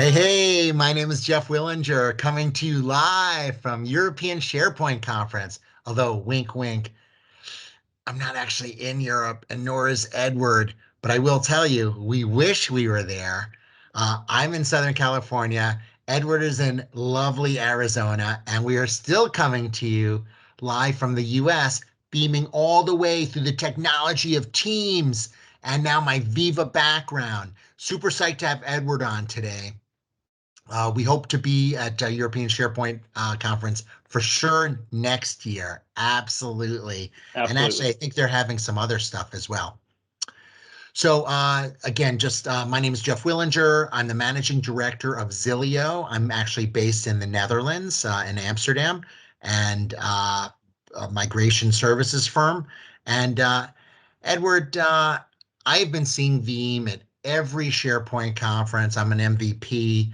Hey, my name is Jeff Willinger, coming to you live from European SharePoint Conference. Although, wink, wink, I'm not actually in Europe, and nor is Edward. But I will tell you, we wish we were there. I'm in Southern California. Edward is in lovely Arizona, and we are still coming to you live from the US, beaming all the way through the technology of Teams and now my Viva background. Super psyched to have Edward on today. We hope to be at European SharePoint Conference for sure next year. Absolutely. And actually, I Absolutely. think they're having some other stuff as well. So again, just my name is Jeff Willinger. I'm the managing director of Zilio. I'm actually based in the Netherlands, in Amsterdam, and a migration services firm. And Edward, I've been seeing Veeam at every SharePoint conference. I'm an MVP,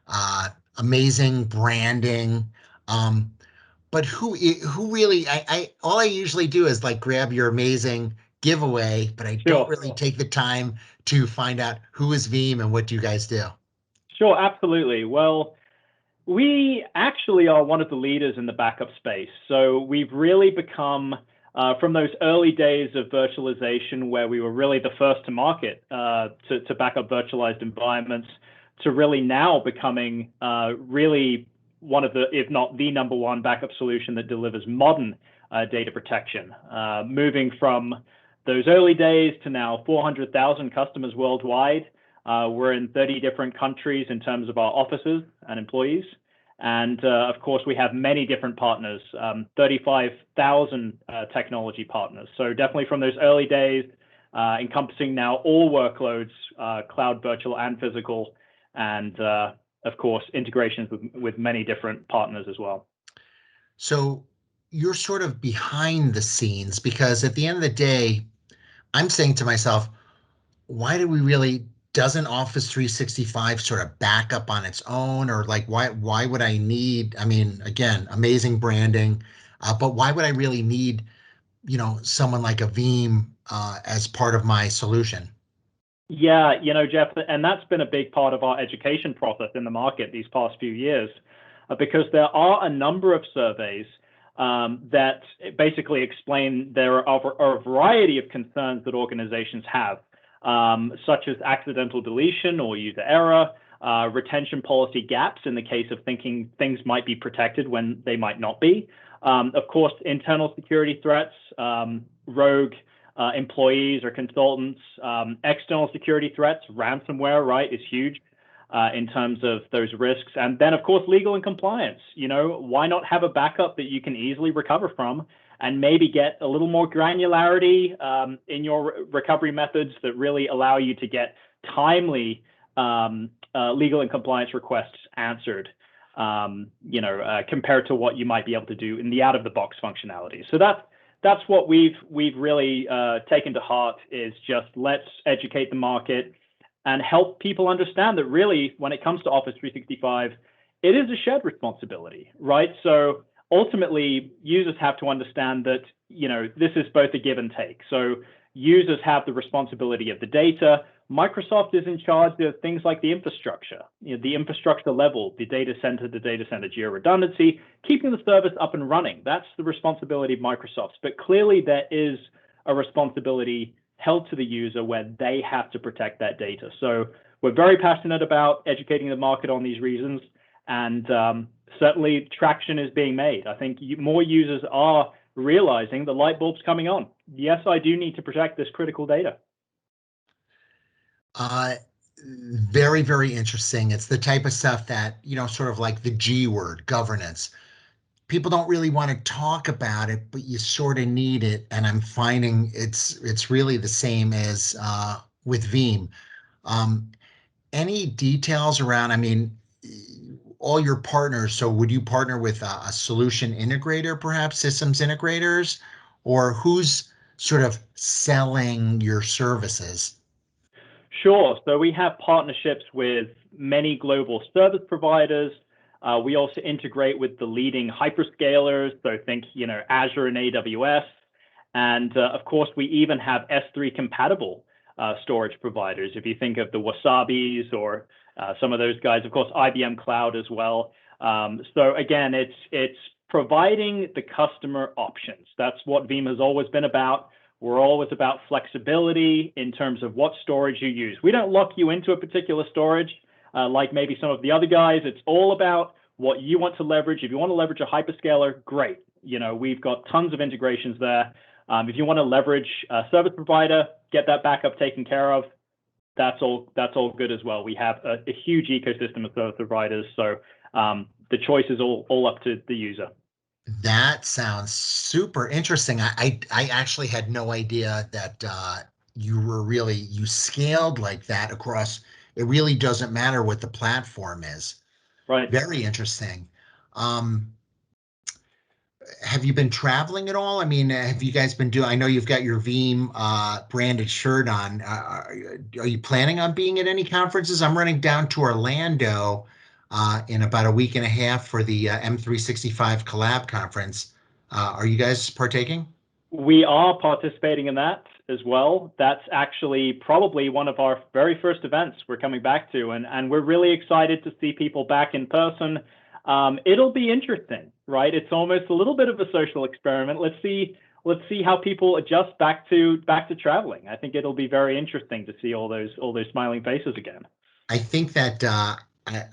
uh, amazing branding. Um, but who really, I all I usually do is like grab your amazing giveaway, but I don't Sure. really take the time to find out who is Veeam and what do you guys do. Sure, absolutely. Well, we actually are one of the leaders in the backup space. So we've really become, from those early days of virtualization, where we were really the first to market to back up virtualized environments, to really now becoming really one of the, if not the number one backup solution that delivers modern data protection. Moving from those early days to now 400,000 customers worldwide. We're in 30 different countries in terms of our offices and employees. And of course, we have many different partners, 35,000 technology partners. So definitely from those early days, encompassing now all workloads, cloud, virtual, and physical, and of course, integrations with many different partners as well. So you're sort of behind the scenes because at the end of the day, I'm saying to myself, why do we really doesn't Office 365 sort of back up on its own? Or like why would I need, I mean, again, amazing branding, but why would I really need, someone like a Veeam as part of my solution? Yeah, Jeff, and that's been a big part of our education process in the market these past few years, because there are a number of surveys that basically explain there are a variety of concerns that organizations have, such as accidental deletion or user error, retention policy gaps in the case of thinking things might be protected when they might not be. Of course, internal security threats, rogue employees or consultants, external security threats, ransomware, right, is huge in terms of those risks. And then, of course, legal and compliance. Why not have a backup that you can easily recover from and maybe get a little more granularity in your recovery methods that really allow you to get timely legal and compliance requests answered, compared to what you might be able to do in the out-of-the-box functionality. So that's what we've really taken to heart, is just let's educate the market and help people understand that really when it comes to Office 365, it is a shared responsibility, right? So ultimately, users have to understand that this is both a give and take. So users have the responsibility of the data. Microsoft is in charge of things like the infrastructure, the infrastructure level, the data center geo redundancy, keeping the service up and running. That's the responsibility of Microsoft. But clearly, there is a responsibility held to the user where they have to protect that data. So we're very passionate about educating the market on these reasons, and certainly traction is being made. I think more users are realizing the light bulb's coming on. Yes, I do need to protect this critical data. Uh, Very, very interesting. It's the type of stuff that, sort of like the G word, governance. People don't really want to talk about it, but you sort of need it. And I'm finding it's really the same as with Veeam. Um, any details around, I mean, all your partners, so would you partner with a solution integrator, perhaps systems integrators, or who's sort of selling your services? Sure. So we have partnerships with many global service providers. We also integrate with the leading hyperscalers. So think, Azure and AWS. And of course, we even have S3 compatible storage providers. If you think of the Wasabis or some of those guys, of course, IBM Cloud as well. So again, it's providing the customer options. That's what Veeam has always been about. We're always about flexibility in terms of what storage you use. We don't lock you into a particular storage like maybe some of the other guys. It's all about what you want to leverage. If you want to leverage a hyperscaler, great. We've got tons of integrations there. If you want to leverage a service provider, get that backup taken care of. That's all good as well. We have a huge ecosystem of service providers, so the choice is all up to the user. That sounds super interesting. I actually had no idea that you scaled like that across. It really doesn't matter what the platform is. Right. Very interesting. Um, have you been traveling at all? I mean, have you guys been doing? I know you've got your Veeam branded shirt on. Are you planning on being at any conferences? I'm running down to Orlando in about a week and a half for the M365 Collab conference. Are you guys partaking? We are participating in that as well. That's actually probably one of our very first events we're coming back to, and we're really excited to see people back in person. It'll be interesting, right? It's almost a little bit of a social experiment. Let's see how people adjust back to traveling. I think it'll be very interesting to see all those smiling faces again. I think that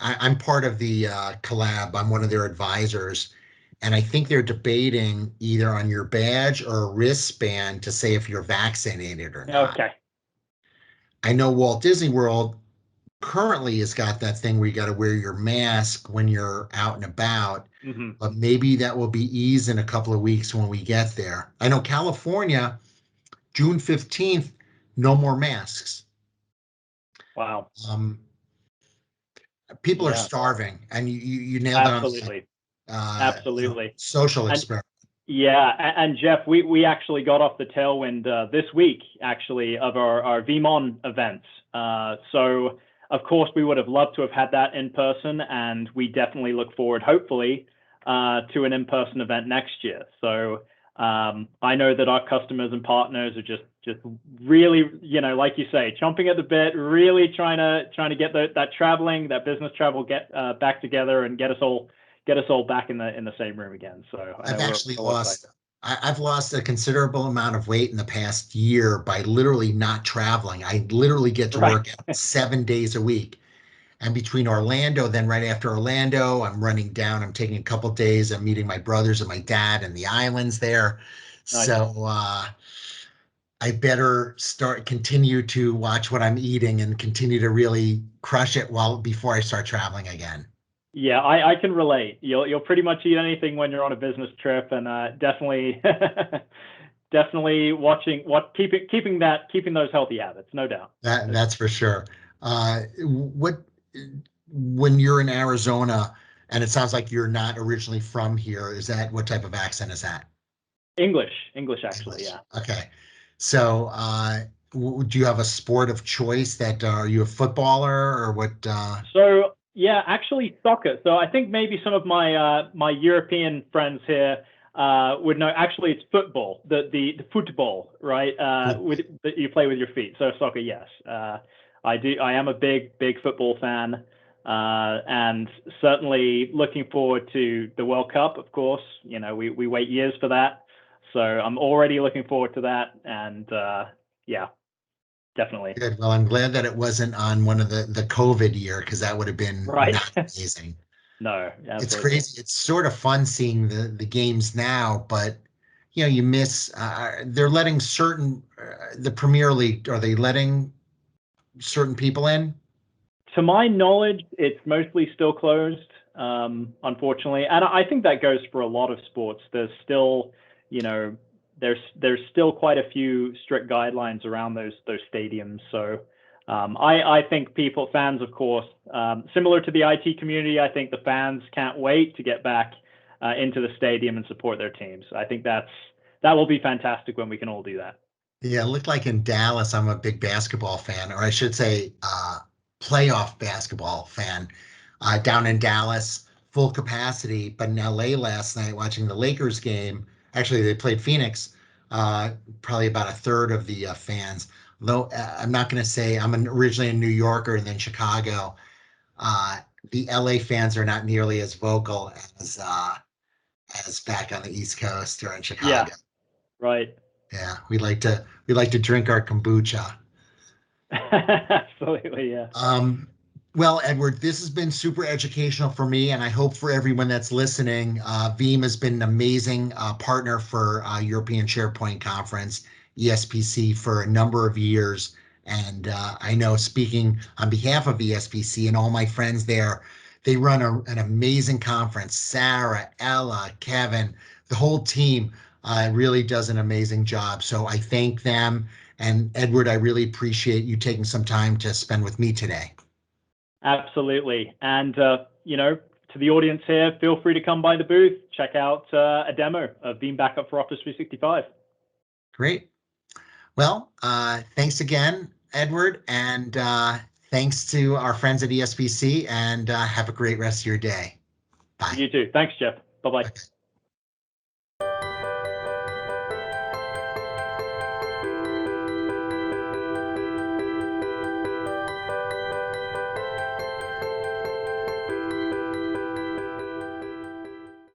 I'm part of the collab. I'm one of their advisors, and I think they're debating either on your badge or a wristband to say if you're vaccinated or not. Okay. I know Walt Disney World currently has got that thing where you got to wear your mask when you're out and about, Mm-hmm. but maybe that will be eased in a couple of weeks when we get there. I know California, June 15th, no more masks. Wow. Um, People are Yeah. starving, and you nailed it on the Absolutely. Absolutely. social And experiment. yeah, and Jeff, we actually got off the tailwind this week, actually, of our VeeamON events. So, of course, we would have loved to have had that in person, and we definitely look forward, hopefully, to an in-person event next year. So, I know that our customers and partners are just really, like you say, chomping at the bit, really trying to get that business travel get back together and get us all back in the same room again. So I I've know we're actually all excited. lost. I've lost a considerable amount of weight in the past year by literally not traveling. I literally get to Right. work out 7 days a week. And between Orlando, then right after Orlando, I'm running down. I'm taking a couple days. I'm meeting my brothers and my dad in the islands there. Nice. So I better continue to watch what I'm eating and continue to really crush it while before I start traveling again. Yeah, I can relate. You'll pretty much eat anything when you're on a business trip, and definitely definitely keeping those healthy habits, no doubt. No doubt. That's for sure. What when you're in Arizona, and it sounds like you're not originally from here, is that what type of accent is that? English actually, English. yeah. Okay. So, do you have a sport of choice that are you a footballer or what? So yeah, actually soccer. So I think maybe some of my European friends here would know. Actually, it's football. The football, right? With that you play with your feet. So soccer, yes. I do. I am a big football fan, and certainly looking forward to the World Cup. Of course, we wait years for that, so I'm already looking forward to that. And yeah, definitely. Good. Well, I'm glad that it wasn't on one of the COVID year because that would have been Right. not amazing. No, It's absolutely. crazy. It's sort of fun seeing the games now, but you miss. They're letting the Premier League. Are they letting certain people in? To my knowledge, it's mostly still closed, unfortunately, and I think that goes for a lot of sports. There's still, you know, there's still quite a few strict guidelines around those stadiums. So I think fans, of course, similar to the IT community, I think the fans can't wait to get back into the stadium and support their teams. I think that will be fantastic when we can all do that. Yeah, it looked like in Dallas. I'm a big basketball fan, or I should say, playoff basketball fan. Down in Dallas, full capacity, but in LA last night watching the Lakers game. Actually, they played Phoenix. Probably about a third of the fans. Though I'm not going to say I'm originally a New Yorker and then Chicago. the LA fans are not nearly as vocal as back on the East Coast or in Yeah, Chicago. right. Yeah, we like to drink our kombucha. Absolutely, yeah. Um, well, Edward, this has been super educational for me, and I hope for everyone that's listening. Veeam has been an amazing partner for European SharePoint Conference, ESPC, for a number of years. And I know, speaking on behalf of ESPC and all my friends there, they run an amazing conference. Sarah, Ella, Kevin, the whole team really does an amazing job. So I thank them. And Edward, I really appreciate you taking some time to spend with me today. Absolutely. And, to the audience here, feel free to come by the booth, check out a demo of Veeam Backup for Office 365. Great. Well, thanks again, Edward, and thanks to our friends at ESPC, and have a great rest of your day. Bye. You too. Thanks, Jeff. Bye bye. Okay.